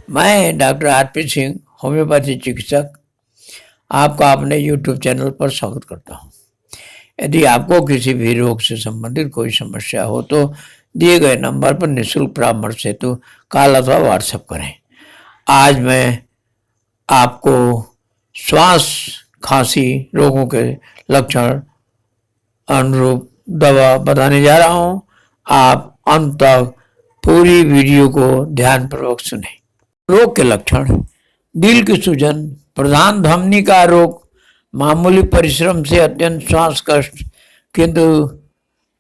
मैं doctor RP Singh, homeopathy चिकित्सक, आपका अपने यूट्यूब चैनल पर स्वागत करता हूं। यदि आपको किसी भी रोग से संबंधित कोई समस्या हो तो दिए गए नंबर पर निःशुल्क परामर्श हेतु कॉल अथवा व्हाट्सएप करें। आज मैं आपको श्वास खांसी रोगों के लक्षण अनुरूप दवा बताने जा रहा हूं। आप अंत तक पूरी वीडियो को ध्यानपूर्वक सुनें। रोग के लक्षण: दिल की सूजन, प्रधान धमनी का रोग, मामूली परिश्रम से अत्यंत श्वास कष्ट, किंतु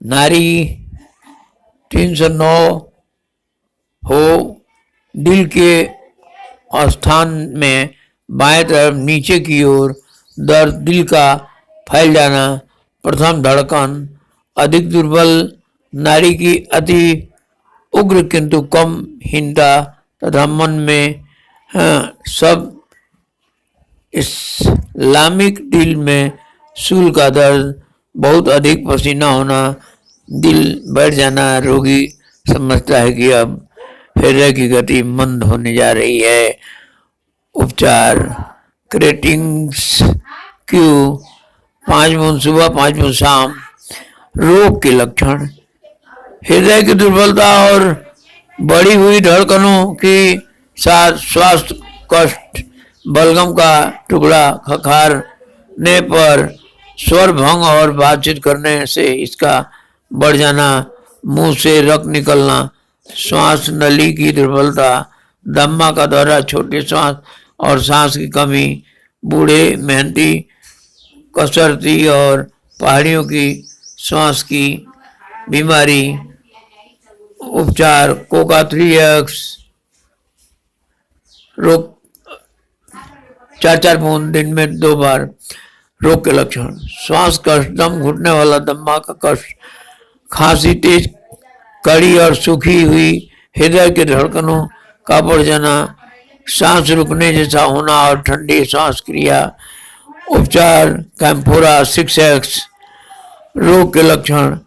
नाड़ी 309 हो, दिल के स्थान में बाएं तरफ नीचे की ओर दर्द, दिल का फैल जाना, प्रथम धड़कन अधिक दुर्बल, नाड़ी की अति उग्र किंतु कम हीनता तथा मन में सब इस्लामिक दिल में सूल का दर्द, बहुत अधिक पसीना होना, दिल बैठ जाना। रोगी समझता है कि अब हृदय की गति मंद होने जा रही है। उपचार: क्रेटिंग्स क्यू 5 बूंद सुबह 5 बूंद शाम। रोग के लक्षण: हृदय की दुर्बलता और बढ़ी हुई धड़कनों के साथ श्वास कष्ट, बलगम का टुकड़ा खखारने पर स्वर भंग और बातचीत करने से इसका बढ़ जाना, मुंह से रक्त निकलना, श्वास नली की दुर्बलता, दमा का दौरा, छोटी सांस और सांस की कमी, बूढ़े मेहनती कसरती और पहाड़ियों की सांस की बीमारी। उपचार: कोका 3x रोग 4-4 बूंद दिन में 2 बार। रोग के लक्षण: श्वास कष्ट, दम घुटने वाला, दमा का कष्ट, खांसी तेज, कड़ी और सूखी हुई, हृदय के धड़कनों का बढ़ जाना, सांस रुकने जैसा होना और ठंडी सांस क्रिया। उपचार: कैम्फोरा 6x। रोग के लक्षण: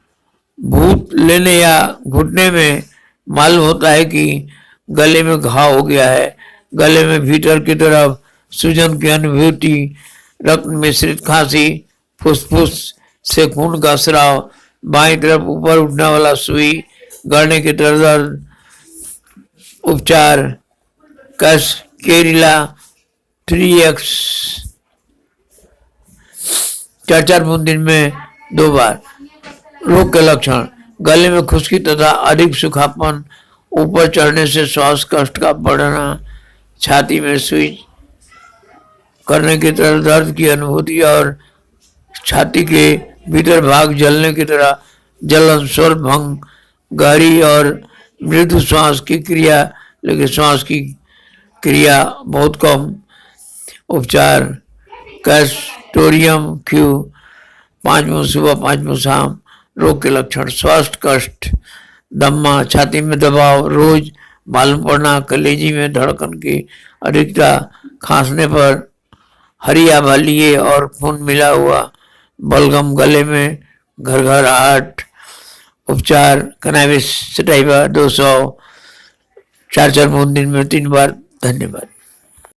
भूत लेने या घुटने में मालूम होता है कि गले में घाव हो गया है, गले में भीतर की तरफ सूजन की अनुभूति, रक्त मिश्रित खांसी, फुसफुस से खून का स्राव, बाईं तरफ ऊपर उठने वाला सुई, गलने की तरफ दर्द। उपचार: कैस्केरिला 3x 4-4 बूंद दिन में 2 बार। रोग के लक्षण: गले में खुश्की तथा अधिक सूखापन, ऊपर चढ़ने से श्वास कष्ट का बढ़ना, छाती में सुई करने की तरह दर्द की अनुभूति और छाती के भीतर भाग जलने की तरह जलन, स्वर भंग, गहरी और मृदु श्वास की क्रिया, लेकिन श्वास की क्रिया बहुत कम। उपचार: कैस्टोरियम क्यू 5 बूंद सुबह 5 बूंद शाम। रोग के लक्षण: श्वास कष्ट, दमा, छाती में दबाव, रोज मालूम पड़ना, कलेजी में धड़कन की अधिकता, खांसने पर हरिया-भलिए और खून मिला हुआ बलगम, गले में घरघराहट। उपचार: कैनाबिस सटाइवा 200 4-4 बूंद दिन में 3 बार। धन्यवाद।